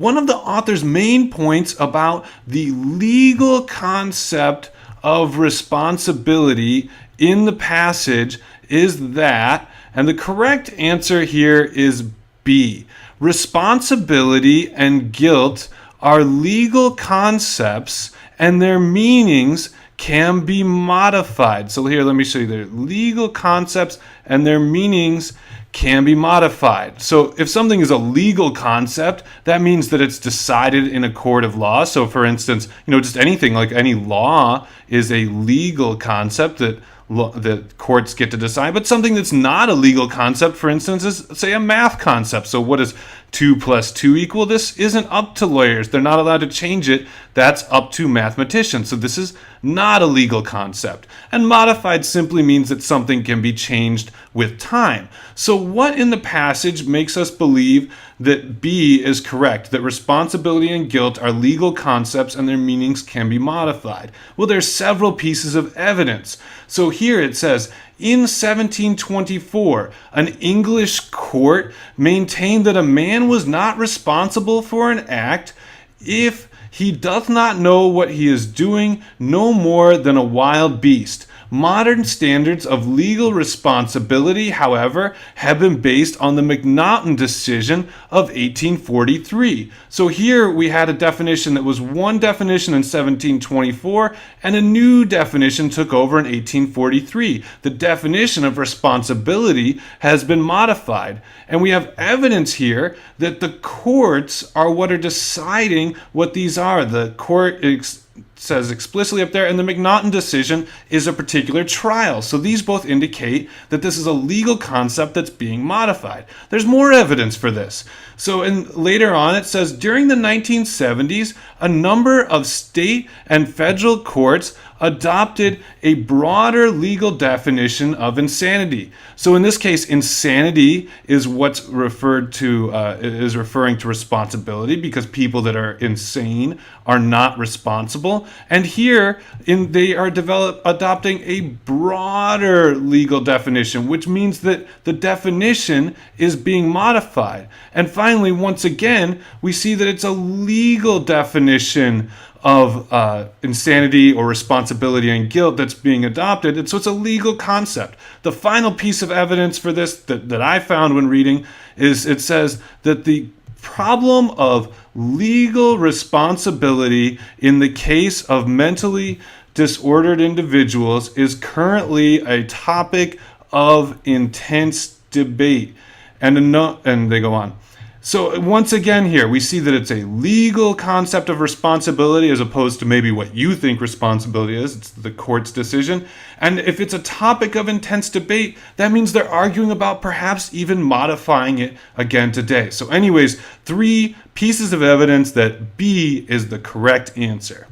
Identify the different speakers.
Speaker 1: One of the author's main points about the legal concept of responsibility in the passage is that, and the correct answer here is B. Responsibility and guilt are legal concepts and their meanings can be modified. So here, let me show you. Their legal concepts and their meanings can be modified. So if something is a legal concept, that means that it's decided in a court of law. So for instance, just anything like any law is a legal concept that courts get to decide. But something that's not a legal concept, for instance, is, say, a math concept. So what does 2 + 2 equal? This isn't up to lawyers. They're not allowed to change it. That's up to mathematicians. So this is not a legal concept. And modified simply means that something can be changed with time. So what in the passage makes us believe that B is correct, that responsibility and guilt are legal concepts and their meanings can be modified? Well, there's several pieces of evidence. So here it says, in 1724, an English court maintained that a man was not responsible for an act if he doth not know what he is doing, no more than a wild beast. Modern standards of legal responsibility, however, have been based on the McNaughton decision of 1843. So here we had a definition that was one definition in 1724, and a new definition took over in 1843. The definition of responsibility has been modified, and we have evidence here that the courts are what are deciding what these are. The court says explicitly up there, and the McNaughton decision is a particular trial. So these both indicate that this is a legal concept that's being modified. There's more evidence for this. So later on it says, during the 1970s, a number of state and federal courts adopted a broader legal definition of insanity. So in this case, insanity is what's referring to responsibility, because people that are insane are not responsible. And here they are adopting a broader legal definition, which means that the definition is being modified. And finally, once again, we see that it's a legal definition of insanity or responsibility and guilt that's being adopted. And so it's a legal concept. The final piece of evidence for this that I found when reading is it says that the problem of legal responsibility in the case of mentally disordered individuals is currently a topic of intense debate. And they go on. So once again here, we see that it's a legal concept of responsibility as opposed to maybe what you think responsibility is. It's the court's decision. And if it's a topic of intense debate, that means they're arguing about perhaps even modifying it again today. So anyways, 3 pieces of evidence that B is the correct answer.